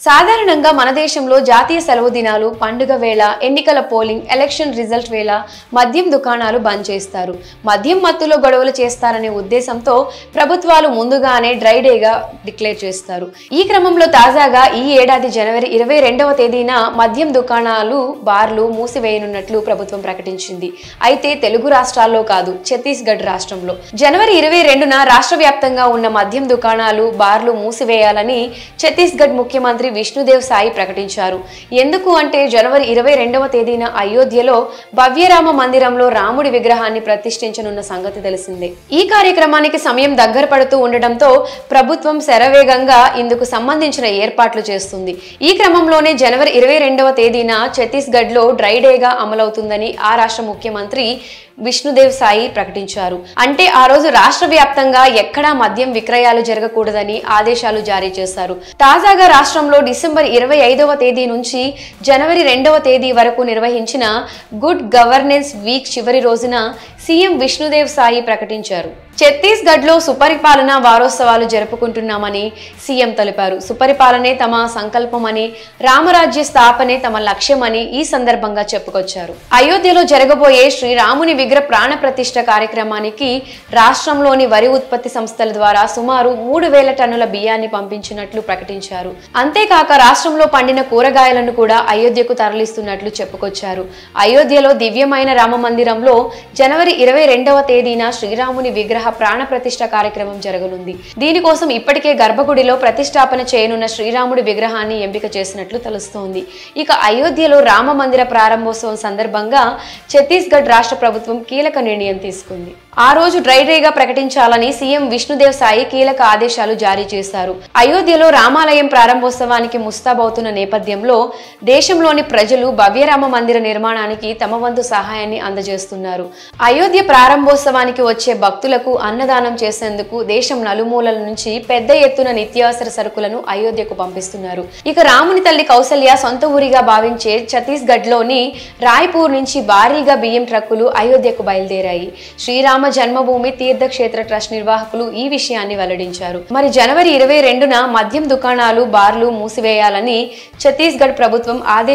సాధారణంగా మన దేశంలో జాతీయ సెలవు దినాలు, పండుగ వేళ, ఎన్నికల పోలింగ్, ఎలక్షన్ రిజల్ట్ వేళ మద్యం దుకాణాలు బంద్ చేస్తారు. మద్యం మత్తులో గొడవలు చేస్తారనే ఉద్దేశంతో ప్రభుత్వాలు ముందుగానే డ్రై డేగా డిక్లేర్ చేస్తారు. ఈ క్రమంలో తాజాగా ఈ ఏడాది జనవరి 22వ తేదీన మద్యం దుకాణాలు, బార్లు మూసివేయనున్నట్లు ప్రభుత్వం ప్రకటించింది. అయితే తెలుగు రాష్ట్రాల్లో కాదు, ఛత్తీస్గఢ్ రాష్ట్రంలో జనవరి 22న రాష్ట్ర వ్యాప్తంగా ఉన్న మద్యం దుకాణాలు, బార్లు మూసివేయాలని ఛత్తీస్గఢ్ ముఖ్యమంత్రి విష్ణుదేవ్ సాయి ప్రకటించారు. ఎందుకు అంటే జనవరి 22వ తేదీన అయోధ్యలో భవ్యరామ మందిరంలో రాముడి విగ్రహాన్ని ప్రతిష్ఠించనున్న సంగతి తెలిసిందే. ఈ కార్యక్రమానికి సమయం దగ్గర పడుతూ ఉండటంతో ప్రభుత్వం శరవేగంగా ఇందుకు సంబంధించిన ఏర్పాట్లు చేస్తుంది. ఈ క్రమంలోనే జనవరి 22వ తేదీన ఛత్తీస్గఢ్ లో డ్రై డేగా అమలవుతుందని ఆ రాష్ట్ర ముఖ్యమంత్రి విష్ణుదేవ్ సాయి ప్రకటించారు. అంటే ఆ రోజు రాష్ట్ర వ్యాప్తంగా ఎక్కడా మద్యం విక్రయాలు జరగకూడదని ఆదేశాలు జారీ చేశారు. తాజాగా రాష్ట్రంలో డిసెంబర్ 25వ తేదీ నుంచి జనవరి 2వ తేదీ వరకు నిర్వహించిన గుడ్ గవర్నెన్స్ వీక్ చివరి రోజున సీఎం విష్ణుదేవ్ సాయి ప్రకటించారు. ఛత్తీస్గఢ్ లో సుపరిపాలన వారోత్సవాలు జరుపుకుంటున్నామని సీఎం తెలిపారు. సుపరిపాలనే తమ సంకల్పమని, రామరాజ్య స్థాపనే తమ లక్ష్యమని ఈ సందర్భంగా చెప్పుకొచ్చారు. అయోధ్యలో జరగబోయే శ్రీరాముని విగ్రహ ప్రాణ ప్రతిష్ఠ కార్యక్రమానికి రాష్ట్రంలోని వరి ఉత్పత్తి సంస్థల ద్వారా సుమారు 3000 టన్నుల బియ్యాన్ని పంపించినట్లు ప్రకటించారు. అంతేకాక రాష్ట్రంలో పండిన కూరగాయలను కూడా అయోధ్యకు తరలిస్తున్నట్లు చెప్పుకొచ్చారు. అయోధ్యలో దివ్యమైన రామ మందిరంలో జనవరి 22వ తేదీన శ్రీరాముని విగ్రహ ప్రాణ ప్రతిష్ఠ కార్యక్రమం జరగనుంది. దీనికోసం ఇప్పటికే గర్భగుడిలో ప్రతిష్టాపన చేయనున్న శ్రీరాముడి విగ్రహాన్ని ఎంపిక చేసినట్లు తెలుస్తోంది. ఇక అయోధ్యలో రామ మందిర ప్రారంభోత్సవం సందర్భంగా ఛత్తీస్గఢ్ రాష్ట్ర ప్రభుత్వం కీలక నిర్ణయం తీసుకుంది. ఆ రోజు డ్రై డేగా ప్రకటించాలని సీఎం విష్ణుదేవ్ సాయి కీలక ఆదేశాలు జారీ చేశారు. అయోధ్యలో రామాలయం ప్రారంభోత్సవానికి ముస్తాబవుతున్న నేపథ్యంలో దేశంలోని ప్రజలు భవ్యరామ మందిర నిర్మాణానికి తమ వంతు సహాయాన్ని అందజేస్తున్నారు. అయోధ్య ప్రారంభోత్సవానికి వచ్చే భక్తులకు అన్నదానం చేసేందుకు దేశం నలుమూలల నుంచి పెద్ద ఎత్తున నిత్యావసర సరుకులను అయోధ్యకు పంపిస్తున్నారు. ఇక రాముని తల్లి కౌసల్య సొంత ఊరిగా భావించే ఛత్తీస్గఢ్ లోని రాయ్పూర్ నుంచి భారీగా బియ్యం ట్రక్కులు అయోధ్యకు బయలుదేరాయి. శ్రీరామ జన్మభూమి తీర్థక్షేత్ర ట్రస్ట్ నిర్వాహకులు ఈ విషయాన్ని వెల్లడించారు. మరి జనవరి 22న మద్యం దుకాణాలు, బార్లు మూసివేయాలని ఛత్తీస్గఢ్ ప్రభుత్వం ఆదేశాలు